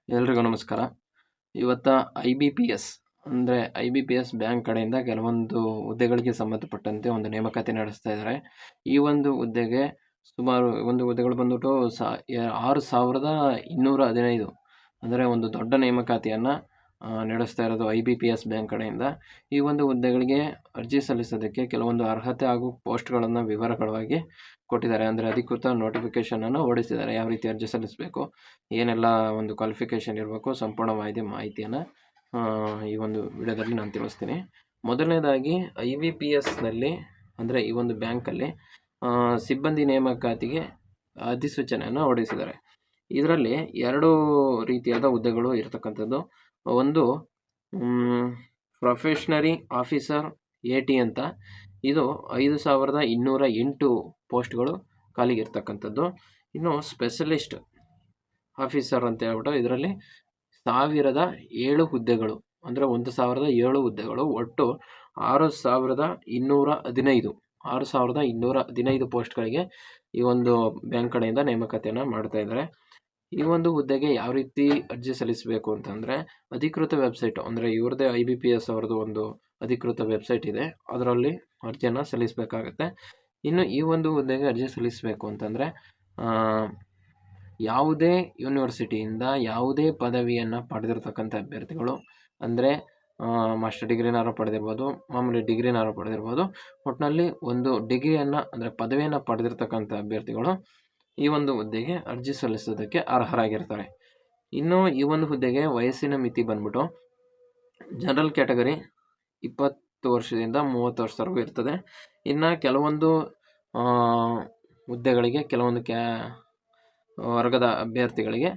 ಎಲ್ರಿಗೂ ನಮಸ್ಕಾರ. ಇವತ್ತು IBPS ಅಂದರೆ IBPS ಬ್ಯಾಂಕ್ ಕಡೆಯಿಂದ ಕೆಲವೊಂದು ಹುದ್ದೆಗಳಿಗೆ ಸಂಬಂಧಪಟ್ಟಂತೆ ಒಂದು ನೇಮಕಾತಿ ನಡೆಸ್ತಾ ಇದ್ದಾರೆ. ಈ ಒಂದು ಹುದ್ದೆಗೆ ಸುಮಾರು ಹುದ್ದೆಗಳು ಬಂದ್ಬಿಟ್ಟು 6215 ಅಂದರೆ ಒಂದು ದೊಡ್ಡ ನೇಮಕಾತಿಯನ್ನು ನಡೆಸ್ತಾ ಇರೋದು IBPS ಬ್ಯಾಂಕ್ ಕಡೆಯಿಂದ. ಈ ಒಂದು ಹುದ್ದೆಗಳಿಗೆ ಅರ್ಜಿ ಸಲ್ಲಿಸೋದಕ್ಕೆ ಕೆಲವೊಂದು ಅರ್ಹತೆ ಹಾಗೂ ಪೋಸ್ಟ್ಗಳನ್ನು ವಿವರಗಳವಾಗಿ ಕೊಟ್ಟಿದ್ದಾರೆ. ಅಂದರೆ ಅಧಿಕೃತ ನೋಟಿಫಿಕೇಷನನ್ನು ಹೊರಡಿಸಿದ್ದಾರೆ. ಯಾವ ರೀತಿ ಅರ್ಜಿ ಸಲ್ಲಿಸಬೇಕು, ಏನೆಲ್ಲ ಒಂದು ಕ್ವಾಲಿಫಿಕೇಷನ್ ಇರಬೇಕು, ಸಂಪೂರ್ಣ ಮಾಹಿತಿಯನ್ನು ಈ ಒಂದು ವಿಡಿಯೋದಲ್ಲಿ ನಾನು ತಿಳಿಸ್ತೀನಿ. ಮೊದಲನೇದಾಗಿ IBPSನಲ್ಲಿ ಅಂದರೆ ಈ ಒಂದು ಬ್ಯಾಂಕಲ್ಲಿ ಸಿಬ್ಬಂದಿ ನೇಮಕಾತಿಗೆ ಅಧಿಸೂಚನೆಯನ್ನು ಹೊರಡಿಸಿದ್ದಾರೆ. ಇದರಲ್ಲಿ 2 ರೀತಿಯಾದ ಹುದ್ದೆಗಳು ಇರತಕ್ಕಂಥದ್ದು. ಒಂದು ಪ್ರೊಫೆಷನರಿ ಆಫೀಸರ್ AT ಅಂತ, ಇದು 5208 ಪೋಸ್ಟ್ಗಳು ಖಾಲಿಗಿರ್ತಕ್ಕಂಥದ್ದು. ಇನ್ನು ಸ್ಪೆಷಲಿಸ್ಟ್ ಆಫೀಸರ್ ಅಂತ ಹೇಳ್ಬಿಟ್ಟು ಇದರಲ್ಲಿ 1007 ಹುದ್ದೆಗಳು, ಅಂದರೆ 1007 ಹುದ್ದೆಗಳು, ಒಟ್ಟು 6215 ಪೋಸ್ಟ್ಗಳಿಗೆ ಈ ಒಂದು ಬ್ಯಾಂಕ್ ಕಡೆಯಿಂದ ನೇಮಕಾತಿಯನ್ನು ಮಾಡ್ತಾ ಇದ್ದಾರೆ. ಈ ಒಂದು ಹುದ್ದೆಗೆ ಯಾವ ರೀತಿ ಅರ್ಜಿ ಸಲ್ಲಿಸಬೇಕು ಅಂತಂದರೆ, ಅಧಿಕೃತ ವೆಬ್ಸೈಟ್ ಅಂದರೆ ಇವ್ರದ್ದೇ IBPS ಅವ್ರದ್ದು ಒಂದು ಅಧಿಕೃತ ವೆಬ್ಸೈಟ್ ಇದೆ, ಅದರಲ್ಲಿ ಅರ್ಜಿಯನ್ನು ಸಲ್ಲಿಸಬೇಕಾಗತ್ತೆ. ಇನ್ನು ಈ ಒಂದು ಹುದ್ದೆಗೆ ಅರ್ಜಿ ಸಲ್ಲಿಸಬೇಕು ಅಂತಂದರೆ ಯಾವುದೇ ಯೂನಿವರ್ಸಿಟಿಯಿಂದ ಯಾವುದೇ ಪದವಿಯನ್ನು ಪಡೆದಿರ್ತಕ್ಕಂಥ ಅಭ್ಯರ್ಥಿಗಳು, ಅಂದರೆ ಮಾಸ್ಟರ್ ಡಿಗ್ರಿನಾರು ಪಡೆದಿರ್ಬೋದು, ಮಾಮೂಲಿ ಡಿಗ್ರಿನಾರು ಪಡೆದಿರ್ಬೋದು, ಒಟ್ಟಿನಲ್ಲಿ ಒಂದು ಡಿಗ್ರಿಯನ್ನು ಅಂದರೆ ಪದವಿಯನ್ನು ಪಡೆದಿರ್ತಕ್ಕಂಥ ಅಭ್ಯರ್ಥಿಗಳು ಈ ಒಂದು ಹುದ್ದೆಗೆ ಅರ್ಜಿ ಸಲ್ಲಿಸೋದಕ್ಕೆ ಅರ್ಹರಾಗಿರ್ತಾರೆ. ಇನ್ನು ಈ ಒಂದು ಹುದ್ದೆಗೆ ವಯಸ್ಸಿನ ಮಿತಿ ಬಂದ್ಬಿಟ್ಟು ಜನರಲ್ ಕ್ಯಾಟಗರಿ 20 ವರ್ಷದಿಂದ 30 ವರ್ಷದವರೆಗೂ ಇರ್ತದೆ. ಇನ್ನು ಕೆಲವೊಂದು ಹುದ್ದೆಗಳಿಗೆ ಕೆಲವೊಂದು ವರ್ಗದ ಅಭ್ಯರ್ಥಿಗಳಿಗೆ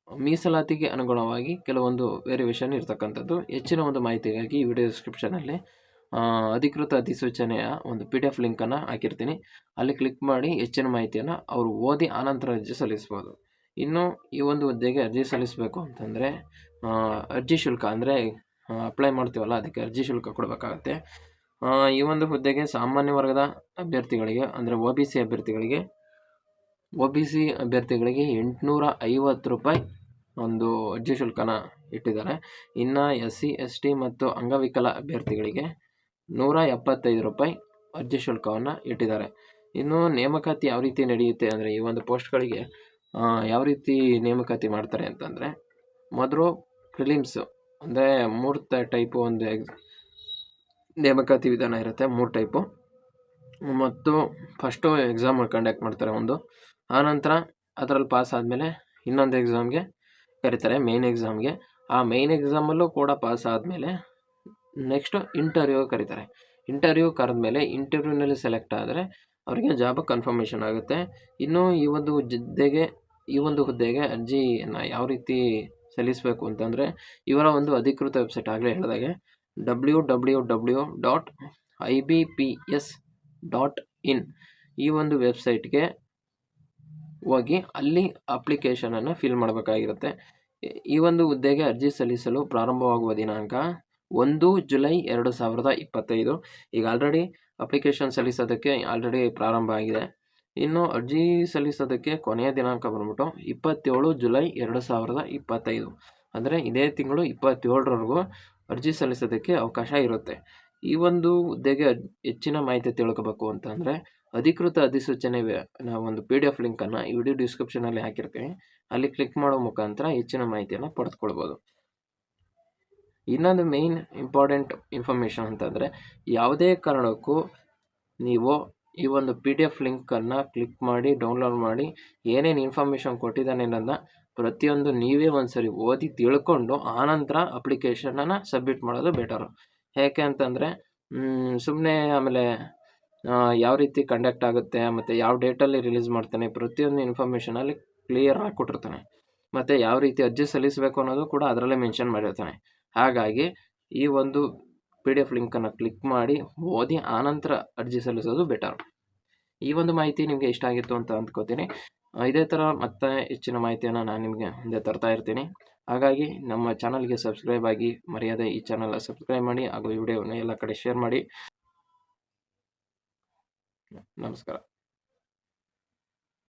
ಮೀಸಲಾತಿಗೆ ಅನುಗುಣವಾಗಿ ಕೆಲವೊಂದು ವೇರಿಯೇಷನ್ ಇರ್ತಕ್ಕಂಥದ್ದು. ಹೆಚ್ಚಿನ ಒಂದು ಮಾಹಿತಿಗಾಗಿ ಈ ವಿಡಿಯೋ ಡಿಸ್ಕ್ರಿಪ್ಷನಲ್ಲಿ ಅಧಿಕೃತ ಅಧಿಸೂಚನೆಯ ಒಂದು PDF ಲಿಂಕನ್ನು ಹಾಕಿರ್ತೀನಿ. ಅಲ್ಲಿ ಕ್ಲಿಕ್ ಮಾಡಿ ಹೆಚ್ಚಿನ ಮಾಹಿತಿಯನ್ನು ಅವರು ಓದಿ ಆನಂತರ ಅರ್ಜಿ ಸಲ್ಲಿಸ್ಬೋದು. ಇನ್ನು ಈ ಒಂದು ಹುದ್ದೆಗೆ ಅರ್ಜಿ ಸಲ್ಲಿಸಬೇಕು ಅಂತಂದರೆ ಅರ್ಜಿ ಶುಲ್ಕ ಅಂದರೆ ಅಪ್ಲೈ ಮಾಡ್ತೀವಲ್ಲ, ಅದಕ್ಕೆ ಅರ್ಜಿ ಶುಲ್ಕ ಕೊಡಬೇಕಾಗತ್ತೆ. ಈ ಒಂದು ಹುದ್ದೆಗೆ ಸಾಮಾನ್ಯ ವರ್ಗದ ಅಭ್ಯರ್ಥಿಗಳಿಗೆ ಅಂದರೆ OBC ಅಭ್ಯರ್ಥಿಗಳಿಗೆ 850 ರೂಪಾಯಿ ಒಂದು ಅರ್ಜಿ ಶುಲ್ಕನ ಇಟ್ಟಿದ್ದಾರೆ. ಇನ್ನು SC ST ಮತ್ತು ಅಂಗವಿಕಲ ಅಭ್ಯರ್ಥಿಗಳಿಗೆ 175 ರೂಪಾಯಿ ಅರ್ಜಿ ಶುಲ್ಕವನ್ನು ಇಟ್ಟಿದ್ದಾರೆ. ಇನ್ನು ನೇಮಕಾತಿ ಯಾವ ರೀತಿ ನಡೆಯುತ್ತೆ ಅಂದರೆ, ಈ ಒಂದು ಪೋಸ್ಟ್ಗಳಿಗೆ ಯಾವ ರೀತಿ ನೇಮಕಾತಿ ಮಾಡ್ತಾರೆ ಅಂತಂದರೆ, ಮೊದಲು ಪ್ರಿಲಿಮ್ಸ್ ಅಂದರೆ 3 ಟೈಪು ಒಂದು ನೇಮಕಾತಿ ವಿಧಾನ ಇರುತ್ತೆ, 3 ಟೈಪು. ಮತ್ತು ಫಸ್ಟು ಎಕ್ಸಾಮ್ ಕಂಡಕ್ಟ್ ಮಾಡ್ತಾರೆ ಒಂದು, ಆನಂತರ ಅದರಲ್ಲಿ ಪಾಸ್ ಆದಮೇಲೆ ಇನ್ನೊಂದು ಎಕ್ಸಾಮ್ಗೆ ಕರೀತಾರೆ, ಮೇನ್ ಎಕ್ಸಾಮ್ಗೆ. ಆ ಮೇನ್ ಎಕ್ಸಾಮಲ್ಲೂ ಕೂಡ ಪಾಸ್ ಆದಮೇಲೆ ನೆಕ್ಸ್ಟು ಇಂಟರ್ವ್ಯೂ ಕರೀತಾರೆ. ಇಂಟರ್ವ್ಯೂ ಕರೆದ್ಮೇಲೆ ಇಂಟರ್ವ್ಯೂನಲ್ಲಿ ಸೆಲೆಕ್ಟ್ ಆದರೆ ಅವರಿಗೆ ಜಾಬ್ ಕನ್ಫರ್ಮೇಷನ್ ಆಗುತ್ತೆ. ಇನ್ನು ಈ ಒಂದು ಹುದ್ದೆಗೆ ಅರ್ಜಿಯನ್ನು ಯಾವ ರೀತಿ ಸಲ್ಲಿಸಬೇಕು ಅಂತಂದರೆ, ಇವರ ಒಂದು ಅಧಿಕೃತ ವೆಬ್ಸೈಟ್ ಆಗಲೇ ಹೇಳಿದಾಗೆ www.ibps.in ಈ ಒಂದು ವೆಬ್ಸೈಟ್ಗೆ ಹೋಗಿ ಅಲ್ಲಿ ಅಪ್ಲಿಕೇಶನನ್ನು ಫಿಲ್ ಮಾಡಬೇಕಾಗಿರುತ್ತೆ. ಈ ಒಂದು ಹುದ್ದೆಗೆ ಅರ್ಜಿ ಸಲ್ಲಿಸಲು ಪ್ರಾರಂಭವಾಗುವ ದಿನಾಂಕ 1 ಜುಲೈ 2025. ಈಗ ಆಲ್ರೆಡಿ ಅಪ್ಲಿಕೇಶನ್ ಸಲ್ಲಿಸೋದಕ್ಕೆ ಪ್ರಾರಂಭ ಆಗಿದೆ. ಇನ್ನು ಅರ್ಜಿ ಸಲ್ಲಿಸೋದಕ್ಕೆ ಕೊನೆಯ ದಿನಾಂಕ ಬಂದ್ಬಿಟ್ಟು 27 ಜುಲೈ 2025, ಅಂದರೆ ಇದೇ ತಿಂಗಳು 27ರವರೆಗೂ ಅರ್ಜಿ ಸಲ್ಲಿಸೋದಕ್ಕೆ ಅವಕಾಶ ಇರುತ್ತೆ. ಈ ಒಂದು ಹುದ್ದೆಗೆ ಹೆಚ್ಚಿನ ಮಾಹಿತಿ ತಿಳ್ಕೋಬೇಕು ಅಂತಂದರೆ ಅಧಿಕೃತ ಅಧಿಸೂಚನೆ ಒಂದು PDF ಲಿಂಕನ್ನು ಈ ವಿಡಿಯೋ ಡಿಸ್ಕ್ರಿಪ್ಷನಲ್ಲಿ ಹಾಕಿರ್ತೀನಿ. ಅಲ್ಲಿ ಕ್ಲಿಕ್ ಮಾಡೋ ಮುಖಾಂತರ ಹೆಚ್ಚಿನ ಮಾಹಿತಿಯನ್ನು ಪಡೆದುಕೊಳ್ಬೋದು. ಇನ್ನೊಂದು ಮೇನ್ ಇಂಪಾರ್ಟೆಂಟ್ ಇನ್ಫಾರ್ಮೇಷನ್ ಅಂತಂದರೆ, ಯಾವುದೇ ಕಾರಣಕ್ಕೂ ನೀವು ಈ ಒಂದು PDF ಲಿಂಕನ್ನು ಕ್ಲಿಕ್ ಮಾಡಿ ಡೌನ್ಲೋಡ್ ಮಾಡಿ ಏನೇನು ಇನ್ಫಾರ್ಮೇಷನ್ ಕೊಟ್ಟಿದ್ದಾನೆ ಅನ್ನೋದನ್ನ ಪ್ರತಿಯೊಂದು ನೀವೇ ಒಂದ್ಸರಿ ಓದಿ ತಿಳ್ಕೊಂಡು ಆನಂತರ ಅಪ್ಲಿಕೇಶನನ್ನು ಸಬ್ಮಿಟ್ ಮಾಡೋದು ಬೆಟರು. ಯಾಕೆ ಅಂತಂದರೆ ಸುಮ್ಮನೆ ಆಮೇಲೆ ಯಾವ ರೀತಿ ಕಂಡಕ್ಟ್ ಆಗುತ್ತೆ ಮತ್ತು ಯಾವ ಡೇಟಲ್ಲಿ ರಿಲೀಸ್ ಮಾಡ್ತಾನೆ ಪ್ರತಿಯೊಂದು ಇನ್ಫಾರ್ಮೇಷನಲ್ಲಿ ಕ್ಲಿಯರ್ ಆಗಿ ಕೊಟ್ಟಿರ್ತಾನೆ. ಮತ್ತು ಯಾವ ರೀತಿ ಅರ್ಜಿ ಸಲ್ಲಿಸಬೇಕು ಅನ್ನೋದು ಕೂಡ ಅದರಲ್ಲೇ ಮೆನ್ಷನ್ ಮಾಡಿರ್ತಾನೆ. ಹಾಗಾಗಿ ಈ ಒಂದು PDF ಲಿಂಕನ್ನು ಕ್ಲಿಕ್ ಮಾಡಿ ಓದಿ ಆನಂತರ ಅರ್ಜಿ ಸಲ್ಲಿಸೋದು ಬೆಟರ್. ಈ ಒಂದು ಮಾಹಿತಿ ನಿಮಗೆ ಇಷ್ಟ ಆಗಿತ್ತು ಅಂತ ಅಂದ್ಕೋತೀನಿ. ಇದೇ ಥರ ಮತ್ತೆ ಹೆಚ್ಚಿನ ಮಾಹಿತಿಯನ್ನು ನಾನು ನಿಮಗೆ ಮುಂದೆ ತರ್ತಾ ಇರ್ತೀನಿ. ಹಾಗಾಗಿ ನಮ್ಮ ಚಾನಲ್ಗೆ ಸಬ್ಸ್ಕ್ರೈಬ್ ಆಗಿ, ಮರೆಯದೆ ಈ ಚಾನಲ್ ಸಬ್ಸ್ಕ್ರೈಬ್ ಮಾಡಿ ಹಾಗೂ ಈ ವಿಡಿಯೋನ ಎಲ್ಲ ಕಡೆ ಶೇರ್ ಮಾಡಿ. ನಮಸ್ಕಾರ.